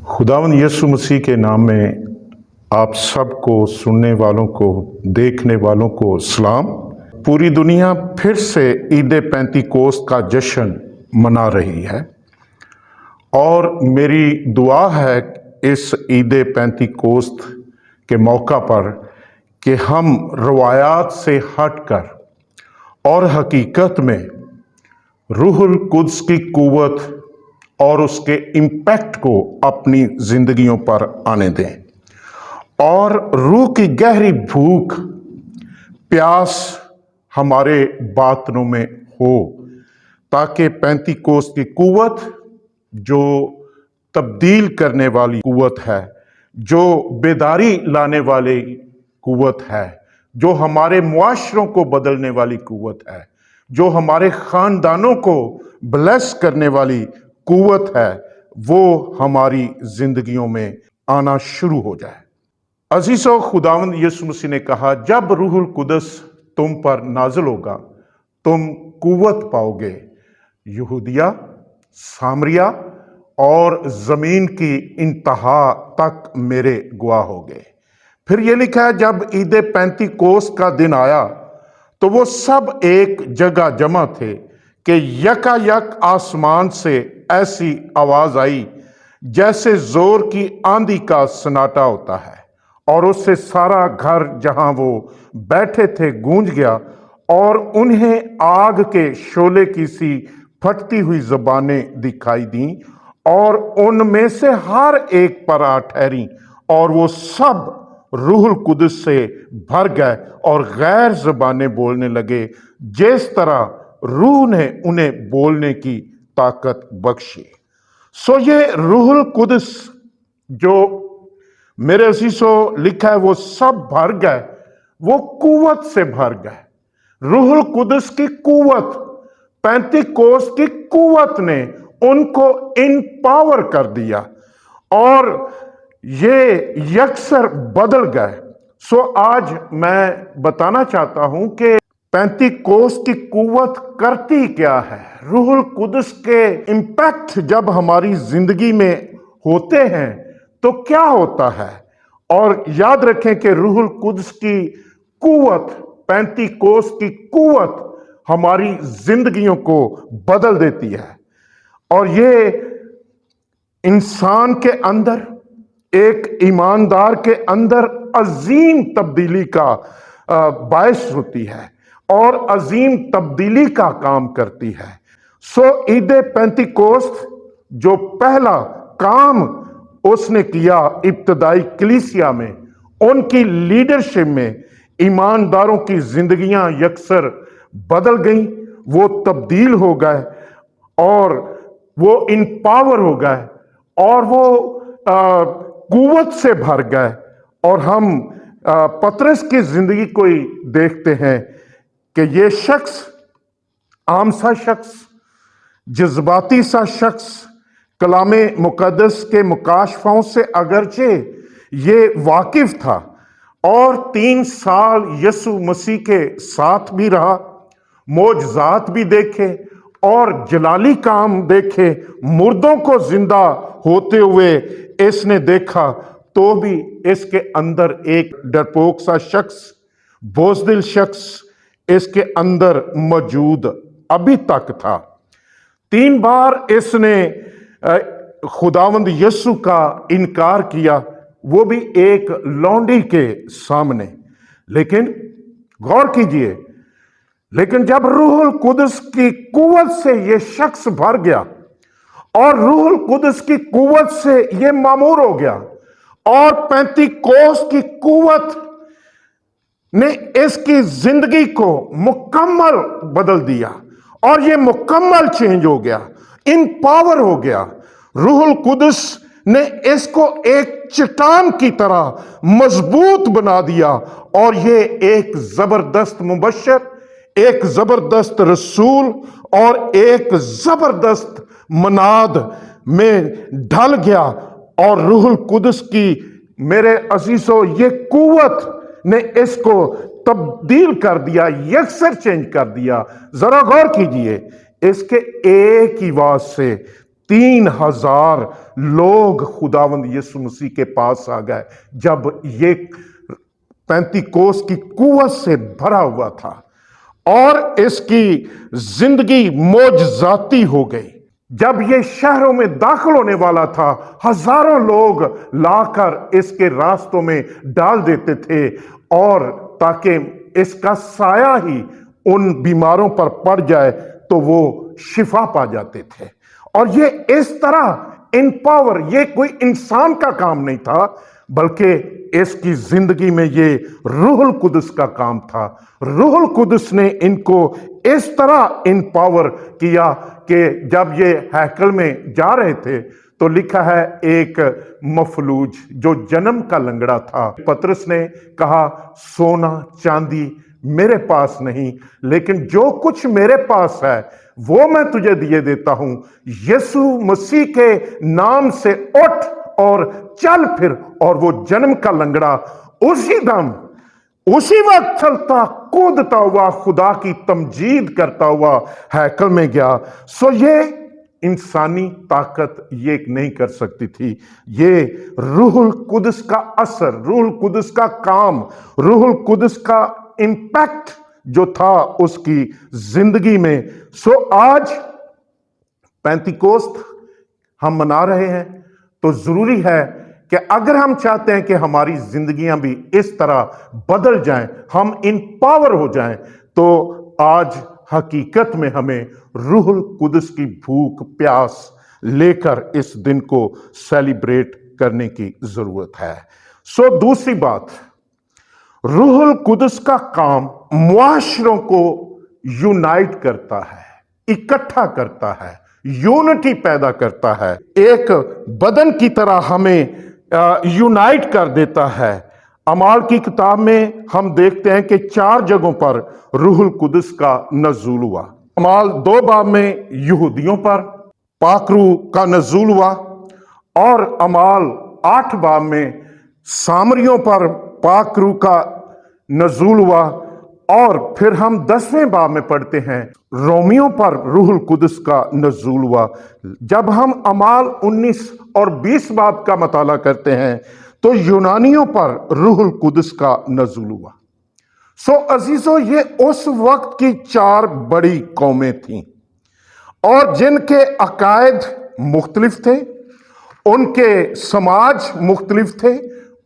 खुदावंद यीशु मसीह के नाम में आप सबको, सुनने वालों को, देखने वालों को सलाम। पूरी दुनिया फिर से ईद पेंतीकोस्त का जश्न मना रही है और मेरी दुआ है इस ईद पेंतीकोस्त के मौका पर कि हम रवायात से हटकर और हकीकत में रूहुल कुद्स की कुव्वत और उसके इम्पैक्ट को अपनी जिंदगियों पर आने दें और रूह की गहरी भूख प्यास हमारे बातनों में हो, ताकि पेंतीकोस्त की कुव्वत जो तब्दील करने वाली कुव्वत है, जो बेदारी लाने वाली कुव्वत है, जो हमारे मुआशरों को बदलने वाली कुव्वत है, जो हमारे खानदानों को ब्लेस करने वाली कुव्वत है, वो हमारी जिंदगियों में आना शुरू हो जाए। अजीजों, खुदावंद यीशु मसीह ने कहा, जब रूहुल कुदस तुम पर नाज़िल होगा तुम कुव्वत पाओगे, यहूदिया, सामरिया और जमीन की इंतहा तक मेरे गवाह होगे। फिर ये लिखा है, जब ईद पेंतीकोस्त का दिन आया तो वो सब एक जगह जमा थे कि यकायक आसमान से ऐसी आवाज आई जैसे जोर की आंधी का सन्नाटा होता है, और उससे सारा घर जहां वो बैठे थे गूंज गया, और उन्हें आग के शोले की सी फटती हुई जबानें दिखाई दी और उनमें से हर एक पर आ ठहरी, और वो सब रूहुल कुदस से भर गए और गैर जबानें बोलने लगे, जिस तरह रूह ने उन्हें बोलने की ताकत बख्शी। सो ये रूहुल कुदस जो मेरे अजीजों लिखा है, वो सब भर गए, वो कुव्वत से भर गए। रूहुल कुदस की कुव्वत, पेंतीकोस्त की कुव्वत ने उनको इनपावर कर दिया और ये यकसर बदल गए। सो आज मैं बताना चाहता हूं कि पेंतीकोस्त की कुव्वत करती क्या है। रूहुल कुदस के इम्पैक्ट जब हमारी जिंदगी में होते हैं तो क्या होता है, और याद रखें कि रूहुल कुदस की कुव्वत, पेंतीकोस्त की कुव्वत हमारी जिंदगियों को बदल देती है, और ये इंसान के अंदर, एक ईमानदार के अंदर अजीम तब्दीली का बायस होती है और अजीम तब्दीली का काम करती है। सो ईद पेंतीकोस्त जो पहला काम उसने किया इब्तदाई कलीसिया में, उनकी लीडरशिप में ईमानदारों की जिंदगियां यकसर बदल गईं, वो तब्दील हो गए और वो इनपावर हो गए और वो कुव्वत से भर गए। और हम पतरस की जिंदगी को ही देखते हैं कि ये शख्स, आम सा शख्स, जज्बाती सा शख्स, कलामे मुकद्दस के मुकाशफों से अगरचे ये वाकिफ था और 3 साल यीशु मसीह के साथ भी रहा, मोजज़ात भी देखे और जलाली काम देखे, मुर्दों को जिंदा होते हुए इसने देखा, तो भी इसके अंदर एक डरपोक सा शख्स, बोझदिल शख्स इसके अंदर मौजूद अभी तक था। 3 बार इसने खुदावंद यीशु का इनकार किया, वो भी एक लौंडी के सामने। लेकिन गौर कीजिए, लेकिन जब रूहुल कुदस की कुव्वत से ये शख्स भर गया और रूहुल कुदस की कुव्वत से ये मामूर हो गया और पेंतीकोस्त की कुव्वत ने इसकी जिंदगी को मुकम्मल बदल दिया और ये मुकम्मल चेंज हो गया, इन पावर हो गया। रूहुल कुदस ने इसको एक चट्टान की तरह मजबूत बना दिया और ये एक जबरदस्त मुबश्शिर, एक जबरदस्त रसूल और एक जबरदस्त मनाद में ढल गया। और रूहुल कुदस की, मेरे अजीजों, ये कुव्वत ने इसको तब्दील कर दिया, यकसर चेंज कर दिया। जरा गौर कीजिए, इसके एक ही आवाज से 3,000 लोग खुदावंद यीशु मसीह के पास आ गए जब ये पेंतीकोस की कुव्वत से भरा हुआ था और इसकी जिंदगी मौजजाती हो गई। जब ये शहरों में दाखिल होने वाला था, हजारों लोग लाकर इसके रास्तों में डाल देते थे और ताकि इसका साया ही उन बीमारों पर पड़ जाए तो वो शिफा पा जाते थे। और ये इस तरह इन पावर, ये कोई इंसान का काम नहीं था बल्कि इसकी जिंदगी में ये रूहुल कुदस का काम था। रूहुल कुदस ने इनको इस तरह इन पावर किया कि जब ये हैकल में जा रहे थे तो लिखा है एक मफलूज जो जन्म का लंगड़ा था, पतरस ने कहा सोना चांदी मेरे पास नहीं, लेकिन जो कुछ मेरे पास है वो मैं तुझे दिए देता हूं। यीशु मसीह के नाम से उठ और चल फिर। और वो जन्म का लंगड़ा उसी दम उसी वक्त चलता कूदता हुआ खुदा की तमजीद करता हुआ हैकल में गया। सो ये इंसानी ताकत ये नहीं कर सकती थी, ये रूहुल कुदस का असर, रूहुल कुदस का काम, रूहुल कुदस का इंपैक्ट जो था उसकी जिंदगी में। सो आज पेंतीकोस्त हम मना रहे हैं तो जरूरी है कि अगर हम चाहते हैं कि हमारी जिंदगियां भी इस तरह बदल जाएं, हम इन पावर हो जाएं, तो आज हकीकत में हमें रूहुल कुदस की भूख प्यास लेकर इस दिन को सेलिब्रेट करने की जरूरत है। सो दूसरी बात, रूहुल कुदस का काम मुआशरों को यूनाइट करता है, इकट्ठा करता है, यूनिटी पैदा करता है, एक बदन की तरह हमें यूनाइट कर देता है। अमाल की किताब में हम देखते हैं कि 4 जगहों पर रूहुल कुदस का नज़ूल हुआ। अमाल 2 बाब में यहूदियों पर पाकरू का नज़ूल हुआ और अमाल 8 बाब में सामरियों पर पाकरू का नज़ूल हुआ। और फिर हम 10वें बाब में पढ़ते हैं रोमियों पर रूहुल कुदस का नज़ूल हुआ। जब हम अमाल 19 और 20 बाब का मताला करते हैं तो यूनानियों पर रूहुल कुदस का नज़ूल हुआ। सो अजीजों, ये उस वक्त की 4 बड़ी कौमें थीं और जिनके अकायद मुख्तलिफ थे, उनके समाज मुख्तलिफ थे,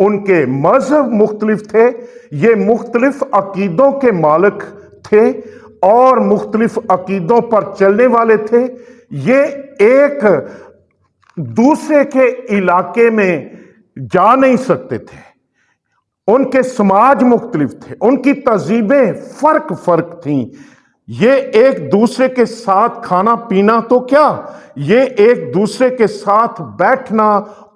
उनके मजहब मुख्तलिफ थे, ये मुख्तलिफ अकीदों के मालिक थे और मुख्तलिफ अकीदों पर चलने वाले थे। ये एक दूसरे के इलाके में जा नहीं सकते थे, उनके समाज मुख्तलिफ थे, उनकी तहजीबें फर्क थीं। ये एक दूसरे के साथ खाना पीना तो क्या, ये एक दूसरे के साथ बैठना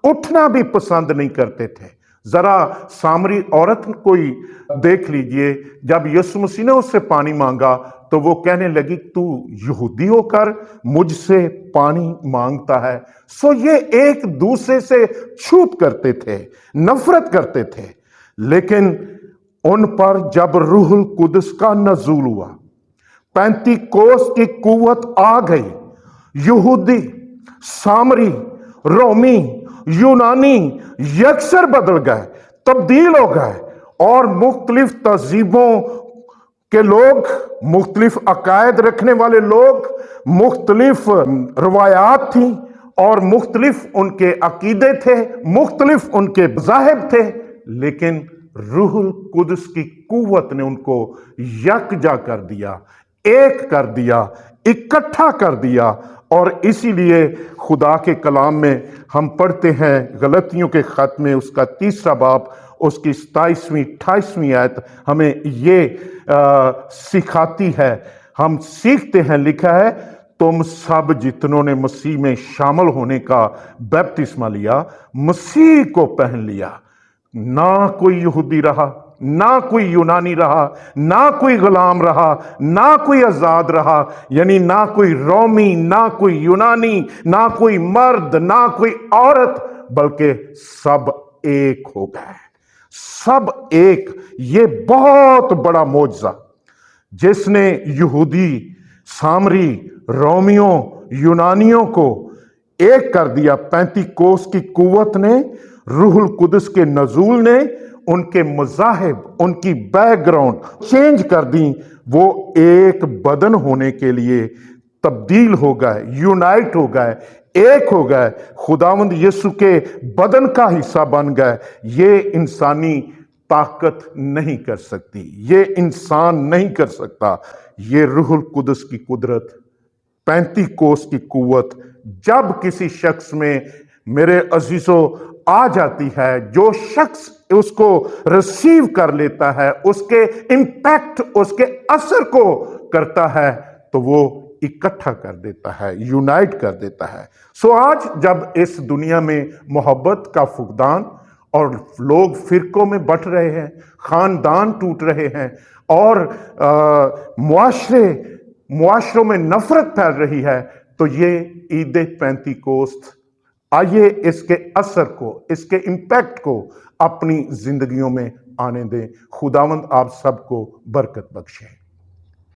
उठना भी पसंद नहीं करते थे। जरा सामरी औरत कोई देख लीजिए, जब यीशु मसीह ने उससे पानी मांगा तो वो कहने लगी तू यहूदी होकर मुझसे पानी मांगता है। सो ये एक दूसरे से छूत करते थे, नफरत करते थे। लेकिन उन पर जब रूहुल कुदस का नज़ूल हुआ, पेंतीकोस की कुव्वत आ गई, यहूदी, सामरी, रोमी, यूनानी यकसर बदल गए, तब्दील हो गए और मुख्तलिफ तहजीबों के लोग, मुख्तलिफ अकायद रखने वाले लोग, मुख्तलिफ रवायात थी और मुख्तलिफ उनके अकीदे थे, मुख्तलिफ उनके मज़ाहिब थे, लेकिन रूहुल कुदस की कुव्वत ने उनको यकजा कर दिया, एक कर दिया, इकट्ठा कर दिया। और इसीलिए खुदा के कलाम में हम पढ़ते हैं, गलतियों के खत में उसका 3 बाब उसकी 27वीं 28वीं आयत हमें ये सिखाती है, हम सीखते हैं। लिखा है तुम सब जितनों ने मसीह में शामिल होने का बपतिस्मा लिया, मसीह को पहन लिया। ना कोई यहूदी रहा, ना कोई यूनानी रहा, ना कोई गुलाम रहा, ना कोई आजाद रहा, यानी ना कोई रोमी, ना कोई यूनानी, ना कोई मर्द, ना कोई औरत, बल्कि सब एक हो गए, सब एक। ये बहुत बड़ा मौजज़ा जिसने यहूदी, सामरी, रोमियों, यूनानियों को ایک کر دیا۔ 35 کوس کی قوت نے، روح القدس کے نزول نے ان کے مذاہب، ان کی بیک گراؤنڈ چینج کر دیں۔ وہ ایک بدن ہونے کے لیے تبدیل ہو گئے، یونائٹ ہو گئے، ایک ہو گئے، خداوند یسوع کے بدن کا حصہ بن گئے۔ یہ انسانی طاقت نہیں کر سکتی، یہ انسان نہیں کر سکتا۔ یہ روح القدس کی قدرت، 35 کوس کی قوت جب کسی شخص میں میرے عزیزو آ جاتی ہے، جو شخص اس کو ریسیو کر لیتا ہے، اس کے امپیکٹ، اس کے اثر کو کرتا ہے، تو وہ اکٹھا کر دیتا ہے، یونائٹ کر دیتا ہے۔ سو آج جب اس دنیا میں محبت کا فقدان اور لوگ فرقوں میں بٹ رہے ہیں، خاندان ٹوٹ رہے ہیں، اور معاشروں میں نفرت پھیل رہی ہے، تو یہ عید پینتیکوست آئیے اس کے اثر کو، اس کے امپیکٹ کو اپنی زندگیوں میں آنے دیں۔ خداوند آپ سب کو برکت بخشے۔